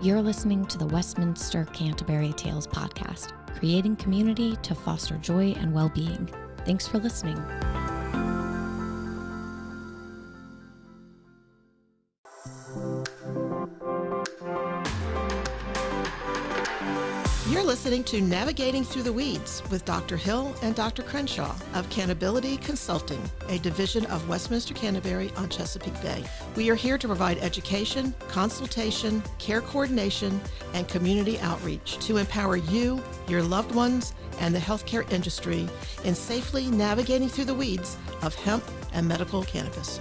You're listening to the Westminster Canterbury Tales podcast, creating community to foster joy and well-being. Thanks for listening. You're listening to Navigating Through the Weeds with Dr. Hill and Dr. Crenshaw of Cannability Consulting, a division of Westminster Canterbury on Chesapeake Bay. We are here to provide education, consultation, care coordination, and community outreach to empower you, your loved ones, and the healthcare industry in safely navigating through the weeds of hemp and medical cannabis.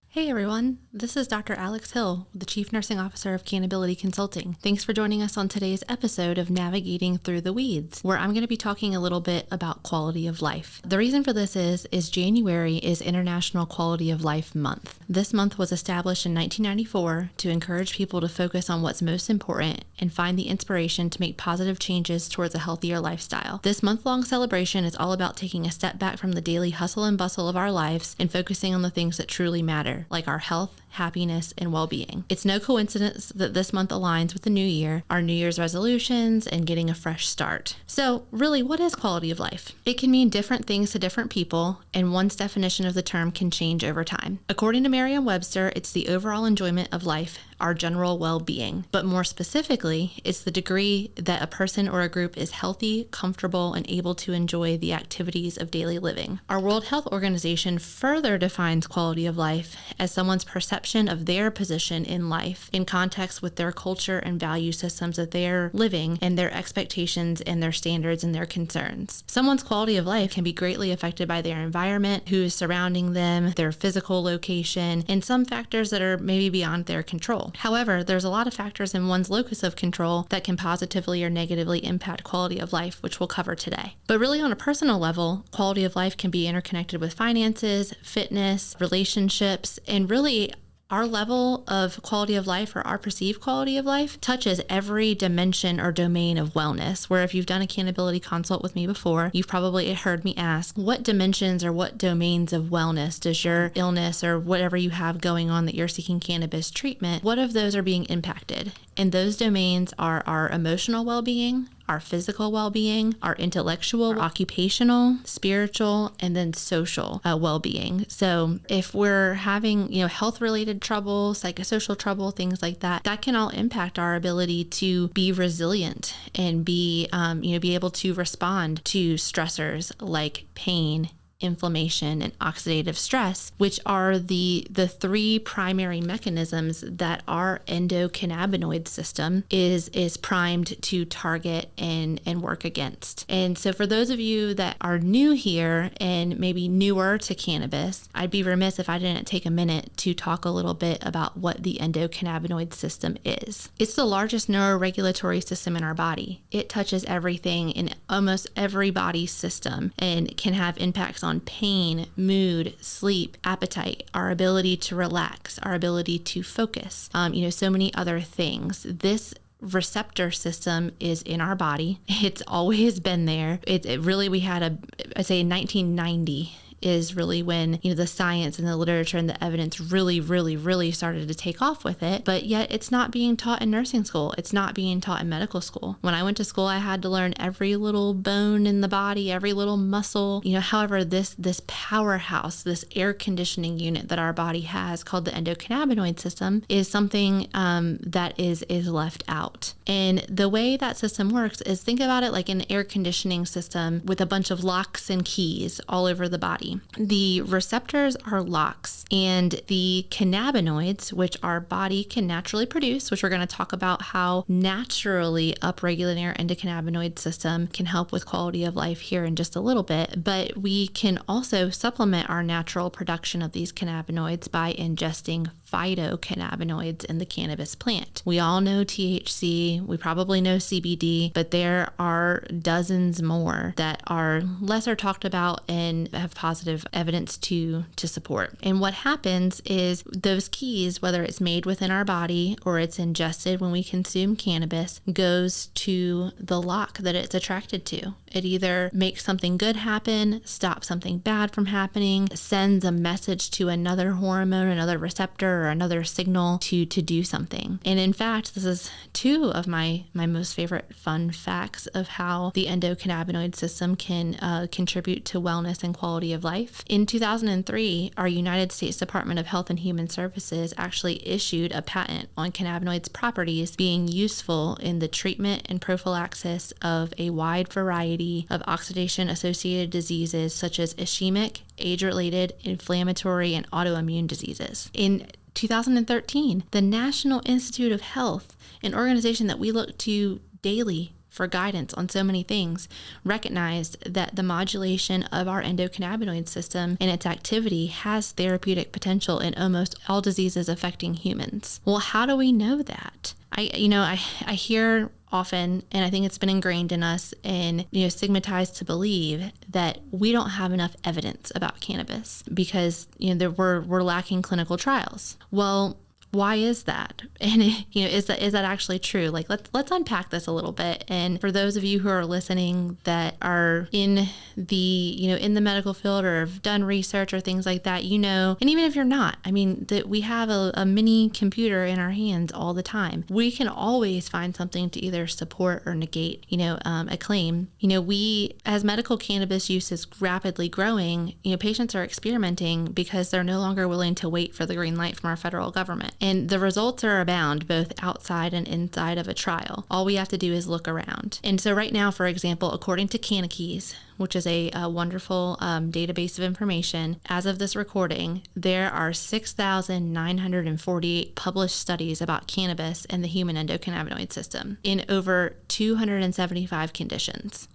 Hey everyone, this is Dr. Alex Hill, the Chief Nursing Officer of Cannability Consulting. Thanks for joining us on today's episode of Navigating Through the Weeds, where I'm going to be talking a little bit about quality of life. The reason for this is January is International Quality of Life Month. This month was established in 1994 to encourage people to focus on what's most important and find the inspiration to make positive changes towards a healthier lifestyle. This month-long celebration is all about taking a step back from the daily hustle and bustle of our lives and focusing on the things that truly matter, like our health, happiness, and well-being. It's no coincidence that this month aligns with the new year, our New Year's resolutions, and getting a fresh start. So really, what is quality of life? It can mean different things to different people, and one's definition of the term can change over time. According to Merriam-Webster, it's the overall enjoyment of life, our general well-being. But more specifically, it's the degree that a person or a group is healthy, comfortable, and able to enjoy the activities of daily living. Our World Health Organization further defines quality of life as someone's perception of their position in life in context with their culture and value systems that they're living and their expectations and their standards and their concerns. Someone's quality of life can be greatly affected by their environment, who is surrounding them, their physical location, and some factors that are maybe beyond their control. However, there's a lot of factors in one's locus of control that can positively or negatively impact quality of life, which we'll cover today. But really on a personal level, quality of life can be interconnected with finances, fitness, relationships, and really our level of quality of life, or our perceived quality of life, touches every dimension or domain of wellness, where if you've done a Cannability consult with me before, you've probably heard me ask, what dimensions or what domains of wellness does your illness or whatever you have going on that you're seeking cannabis treatment, what of those are being impacted? And those domains are our emotional well-being, our physical well-being, our intellectual, occupational, spiritual, and then social well-being. So if we're having, health-related trouble, psychosocial trouble, things like that, that can all impact our ability to be resilient and be able to respond to stressors like pain, inflammation, and oxidative stress, which are the three primary mechanisms that our endocannabinoid system is primed to target and work against. And so for those of you that are new here and maybe newer to cannabis, I'd be remiss if I didn't take a minute to talk a little bit about what the endocannabinoid system is. It's the largest neuroregulatory system in our body. It touches everything in almost every body system and can have impacts on pain, mood, sleep, appetite, our ability to relax, our ability to focus, so many other things. This receptor system is in our body. It's always been there. We had I'd say 1990 is really when, the science and the literature and the evidence really started to take off with it. But yet it's not being taught in nursing school. It's not being taught in medical school. When I went to school, I had to learn every little bone in the body, every little muscle. However, this powerhouse, this air conditioning unit that our body has called the endocannabinoid system is something that is left out. And the way that system works is, think about it like an air conditioning system with a bunch of locks and keys all over the body. The receptors are locks, and the cannabinoids, which our body can naturally produce, which we're going to talk about how naturally upregulating our endocannabinoid system can help with quality of life here in just a little bit. But we can also supplement our natural production of these cannabinoids by ingesting phytocannabinoids in the cannabis plant. We all know THC, we probably know CBD, but there are dozens more that are lesser talked about and have positive evidence to support. And what happens is those keys, whether it's made within our body or it's ingested when we consume cannabis, goes to the lock that it's attracted to. It either makes something good happen, stops something bad from happening, sends a message to another hormone, another receptor, or another signal to do something. And in fact, this is two of my most favorite fun facts of how the endocannabinoid system can contribute to wellness and quality of life. In 2003, our United States Department of Health and Human Services actually issued a patent on cannabinoids' properties being useful in the treatment and prophylaxis of a wide variety of oxidation-associated diseases such as ischemic, age-related, inflammatory, and autoimmune diseases. In 2013, the National Institute of Health, an organization that we look to daily for guidance on so many things, recognized that the modulation of our endocannabinoid system and its activity has therapeutic potential in almost all diseases affecting humans. Well, how do we know that? I hear often, and I think it's been ingrained in us and stigmatized to believe that we don't have enough evidence about cannabis because we're lacking clinical trials. Well, why is that? And is that actually true? Like, let's unpack this a little bit. And for those of you who are listening that are in the medical field or have done research or things like that, and even if you're not, that we have a mini computer in our hands all the time. We can always find something to either support or negate, a claim. We, as medical cannabis use is rapidly growing, patients are experimenting because they're no longer willing to wait for the green light from our federal government. And the results are abound both outside and inside of a trial. All we have to do is look around. And so right now, for example, according to Cannakeys, which is a wonderful database of information, as of this recording, there are 6,948 published studies about cannabis and the human endocannabinoid system in over 275 conditions.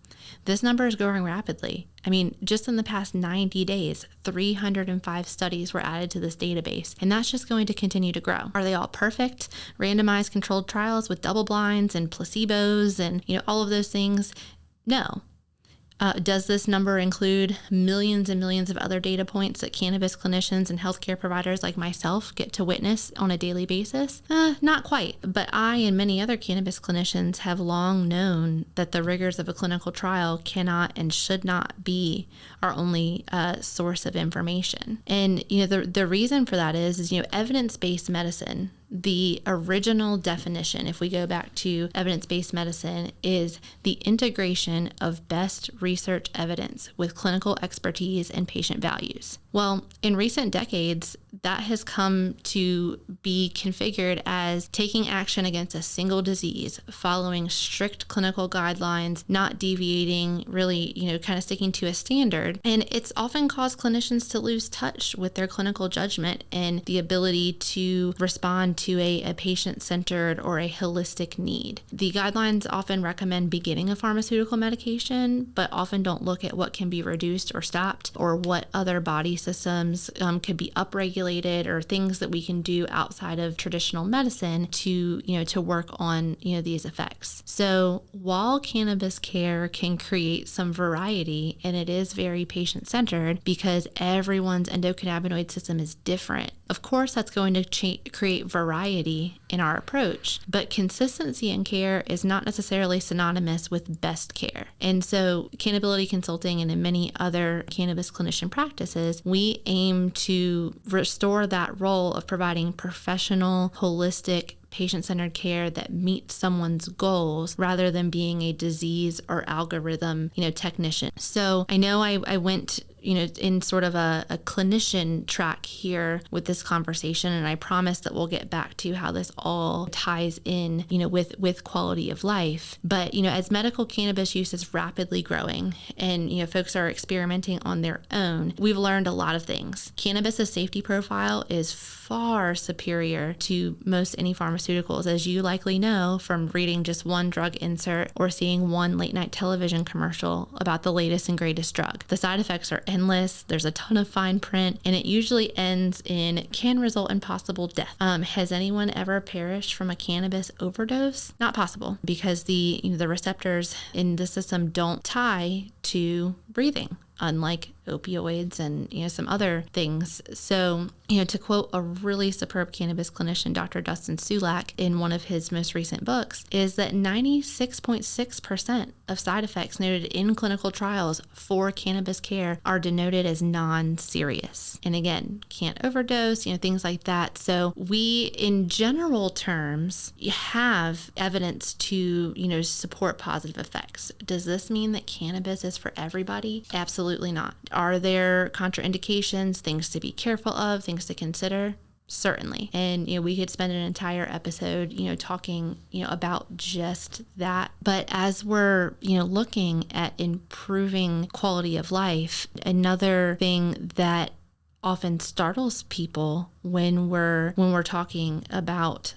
This number is growing rapidly. Just in the past 90 days, 305 studies were added to this database, and that's just going to continue to grow. Are they all perfect? Randomized controlled trials with double blinds and placebos and, all of those things? No. Does this number include millions and millions of other data points that cannabis clinicians and healthcare providers like myself get to witness on a daily basis? Not quite. But I and many other cannabis clinicians have long known that the rigors of a clinical trial cannot and should not be our only source of information. And the reason for that is evidence-based medicine. The original definition, if we go back to evidence-based medicine, is the integration of best research evidence with clinical expertise and patient values. Well, in recent decades, that has come to be configured as taking action against a single disease, following strict clinical guidelines, not deviating, really, kind of sticking to a standard. And it's often caused clinicians to lose touch with their clinical judgment and the ability to respond to a patient-centered or a holistic need. The guidelines often recommend beginning a pharmaceutical medication, but often don't look at what can be reduced or stopped or what other body systems could be upregulated or things that we can do outside of traditional medicine to work on these effects. So while cannabis care can create some variety, and it is very patient-centered because everyone's endocannabinoid system is different, of course that's going to create variety in our approach, but consistency in care is not necessarily synonymous with best care. And so Cannability Consulting and in many other cannabis clinician practices, we aim to restore that role of providing professional, holistic, patient-centered care that meets someone's goals rather than being a disease or algorithm, technician. So I know I went in sort of a clinician track here with this conversation, and I promise that we'll get back to how this all ties in, with quality of life. But, as medical cannabis use is rapidly growing and, folks are experimenting on their own, we've learned a lot of things. Cannabis's safety profile is far superior to most any pharmaceuticals, as you likely know from reading just one drug insert or seeing one late night television commercial about the latest and greatest drug. The side effects are endless. There's a ton of fine print, and it usually ends in can result in possible death. Has anyone ever perished from a cannabis overdose? Not possible, because the receptors in the system don't tie to breathing, unlike opioids and, some other things. So, to quote a really superb cannabis clinician, Dr. Dustin Sulak, in one of his most recent books, is that 96.6% of side effects noted in clinical trials for cannabis care are denoted as non-serious. And again, can't overdose, things like that. So we, in general terms, have evidence to, support positive effects. Does this mean that cannabis is for everybody? Absolutely not. Are there contraindications, things to be careful of, things to consider? Certainly. And, we could spend an entire episode, talking, about just that. But as we're, looking at improving quality of life, another thing that often startles people when we're talking about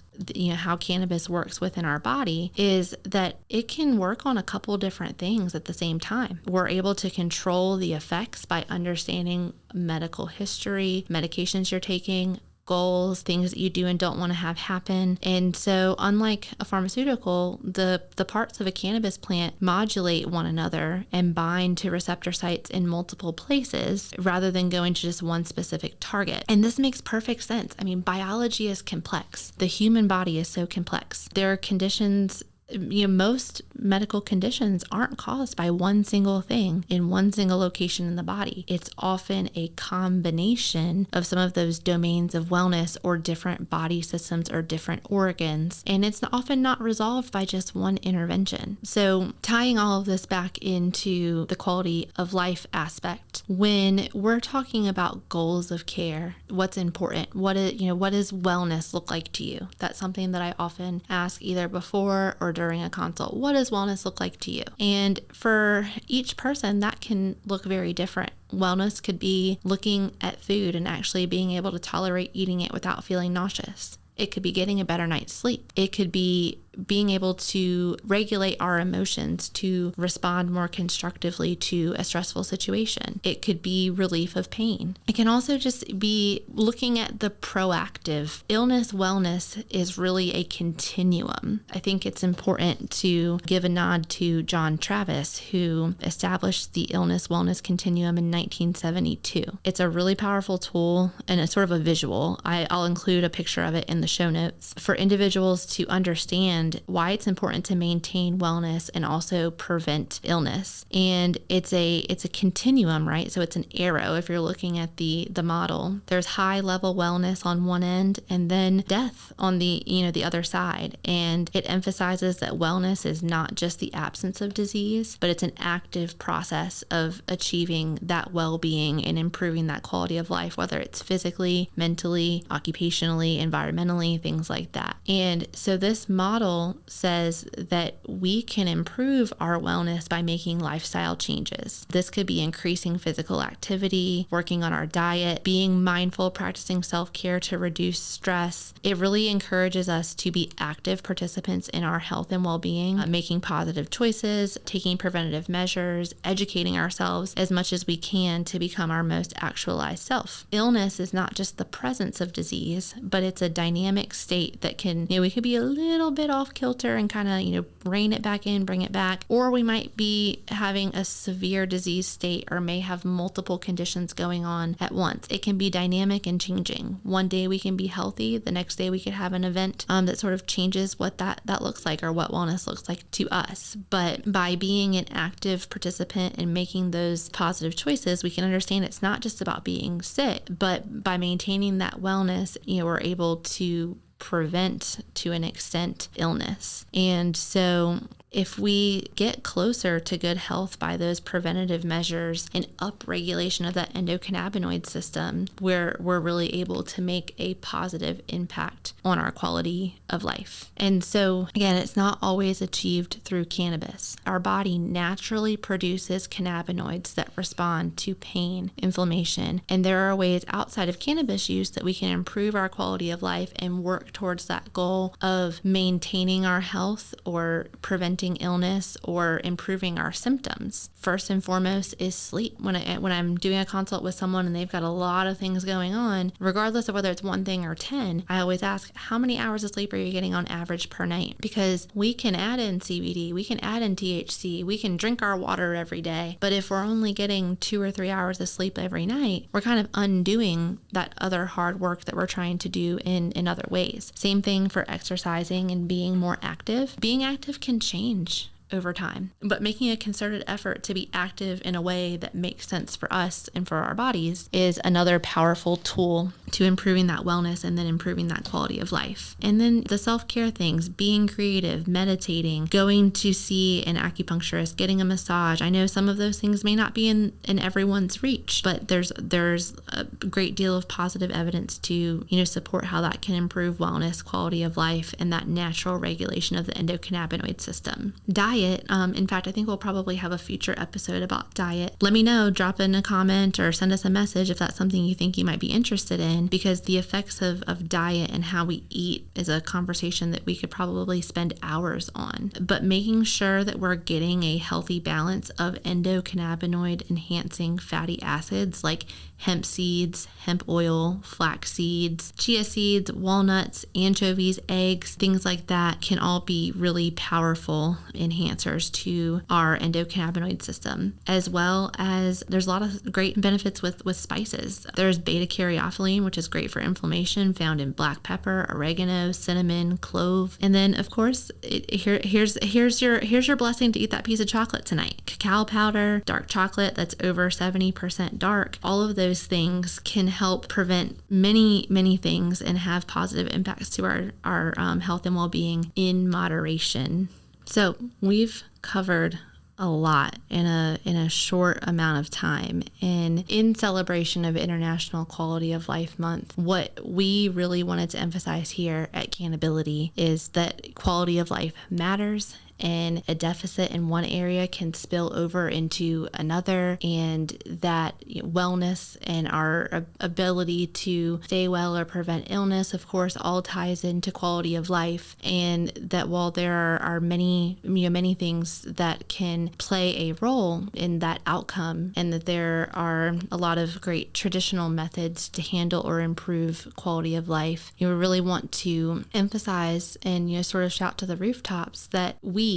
how cannabis works within our body is that it can work on a couple different things at the same time. We're able to control the effects by understanding medical history, medications you're taking, goals, things that you do and don't want to have happen. And so unlike a pharmaceutical, the parts of a cannabis plant modulate one another and bind to receptor sites in multiple places rather than going to just one specific target. And this makes perfect sense. I mean, biology is complex. The human body is so complex. There are conditions, most medical conditions aren't caused by one single thing in one single location in the body. It's often a combination of some of those domains of wellness or different body systems or different organs. And it's often not resolved by just one intervention. So tying all of this back into the quality of life aspect, when we're talking about goals of care, what's important? What does wellness look like to you? That's something that I often ask either before or during a consult. What does wellness look like to you? And for each person, that can look very different. Wellness could be looking at food and actually being able to tolerate eating it without feeling nauseous. It could be getting a better night's sleep. It could be being able to regulate our emotions to respond more constructively to a stressful situation. It could be relief of pain. It can also just be looking at the proactive. Illness, wellness is really a continuum. I think it's important to give a nod to John Travis, who established the illness wellness continuum in 1972. It's a really powerful tool and it's sort of a visual. I'll include a picture of it in the show notes for individuals to understand why it's important to maintain wellness and also prevent illness. And it's a continuum, right? So it's an arrow. If you're looking at the model, there's high level wellness on one end and then death on the other side. And it emphasizes that wellness is not just the absence of disease, but it's an active process of achieving that well-being and improving that quality of life, whether it's physically, mentally, occupationally, environmentally, things like that. And so this model says that we can improve our wellness by making lifestyle changes. This could be increasing physical activity, working on our diet, being mindful, practicing self-care to reduce stress. It really encourages us to be active participants in our health and well-being, making positive choices, taking preventative measures, educating ourselves as much as we can to become our most actualized self. Illness is not just the presence of disease, but it's a dynamic state that can, we could be a little bit off kilter and kind of, rein it back in, bring it back, or we might be having a severe disease state or may have multiple conditions going on at once. It can be dynamic and changing. One day we can be healthy, the next day we could have an event that sort of changes what that looks like or what wellness looks like to us. But by being an active participant and making those positive choices, we can understand it's not just about being sick, but by maintaining that wellness, we're able to prevent to an extent illness. And so if we get closer to good health by those preventative measures and upregulation of that endocannabinoid system, we're really able to make a positive impact on our quality of life. And so again, it's not always achieved through cannabis. Our body naturally produces cannabinoids that respond to pain, inflammation, and there are ways outside of cannabis use that we can improve our quality of life and work towards that goal of maintaining our health or preventing preventing illness or improving our symptoms. First and foremost is sleep. When I'm doing a consult with someone and they've got a lot of things going on, regardless of whether it's one thing or 10, I always ask, how many hours of sleep are you getting on average per night? Because we can add in CBD, we can add in THC, we can drink our water every day, but if we're only getting 2 or 3 hours of sleep every night, we're kind of undoing that other hard work that we're trying to do in other ways. Same thing for exercising and being more active. Being active can change over time, but making a concerted effort to be active in a way that makes sense for us and for our bodies is another powerful tool to improving that wellness and then improving that quality of life. And then the self-care things, being creative, meditating, going to see an acupuncturist, getting a massage. I know some of those things may not be in everyone's reach, but there's a great deal of positive evidence to, support how that can improve wellness, quality of life, and that natural regulation of the endocannabinoid system. Diet. In fact, I think we'll probably have a future episode about diet. Let me know, drop in a comment or send us a message if that's something you think you might be interested in, because the effects of diet and how we eat is a conversation that we could probably spend hours on. But making sure that we're getting a healthy balance of endocannabinoid enhancing fatty acids like hemp seeds, hemp oil, flax seeds, chia seeds, walnuts, anchovies, eggs, things like that can all be really powerful enhancers to our endocannabinoid system, as well as there's a lot of great benefits with spices. There's beta-caryophyllene, which is great for inflammation, found in black pepper, oregano, cinnamon, clove. And then of course, here's your blessing to eat that piece of chocolate tonight. Cacao powder, dark chocolate that's over 70% dark. All of those things can help prevent many things and have positive impacts to our health and well-being in moderation. So we've covered a lot in a short amount of time. And in celebration of International Quality of Life Month, what we really wanted to emphasize here at Cannability is that quality of life matters, and a deficit in one area can spill over into another, and that wellness and our ability to stay well or prevent illness, of course, all ties into quality of life. And that while there are many things that can play a role in that outcome, and that there are a lot of great traditional methods to handle or improve quality of life, we really want to emphasize and sort of shout to the rooftops that we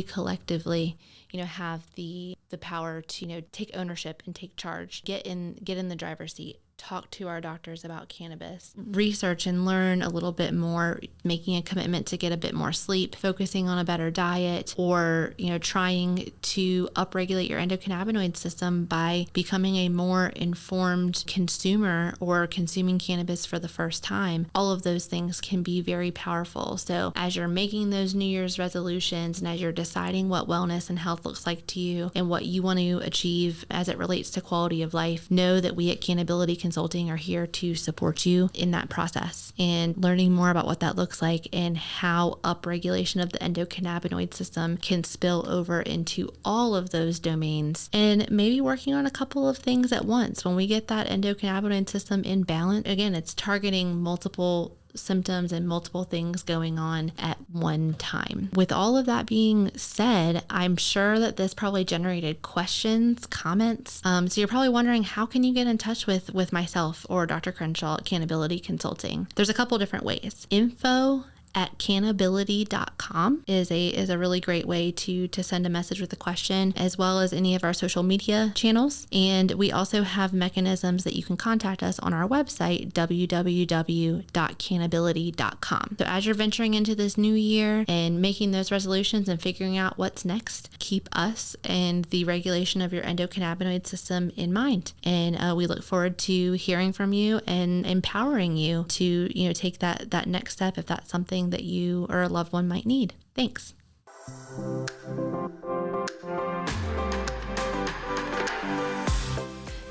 collectively, have the power to, take ownership and take charge, get in the driver's seat, talk to our doctors about cannabis, research and learn a little bit more, making a commitment to get a bit more sleep, focusing on a better diet, or, trying to upregulate your endocannabinoid system by becoming a more informed consumer or consuming cannabis for the first time. All of those things can be very powerful. So as you're making those New Year's resolutions and as you're deciding what wellness and health looks like to you and what you want to achieve as it relates to quality of life, know that we at Cannability Consulting are here to support you in that process, and learning more about what that looks like and how upregulation of the endocannabinoid system can spill over into all of those domains, and maybe working on a couple of things at once. When we get that endocannabinoid system in balance, again, it's targeting multiple symptoms and multiple things going on at one time. With all of that being said, I'm sure that this probably generated questions, comments. So you're probably wondering, how can you get in touch with myself or Dr. Crenshaw at Cannability Consulting? There's a couple different ways. info@cannability.com is a really great way to send a message with a question, as well as any of our social media channels. And we also have mechanisms that you can contact us on our website, www.cannability.com. So as you're venturing into this new year and making those resolutions and figuring out what's next, keep us and the regulation of your endocannabinoid system in mind. And we look forward to hearing from you and empowering you to take that next step if that's something that you or a loved one might need. Thanks.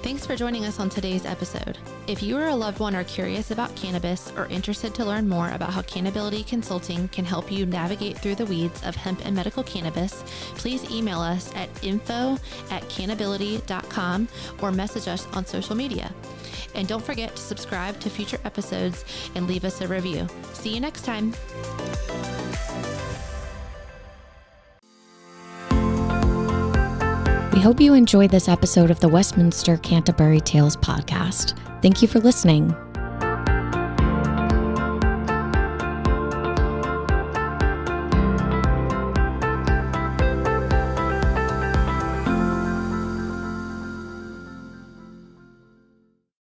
Thanks for joining us on today's episode. If you or a loved one are curious about cannabis or interested to learn more about how Cannability Consulting can help you navigate through the weeds of hemp and medical cannabis, please email us at info@cannability.com or message us on social media. And don't forget to subscribe to future episodes and leave us a review. See you next time. We hope you enjoyed this episode of the Westminster Canterbury Tales podcast. Thank you for listening.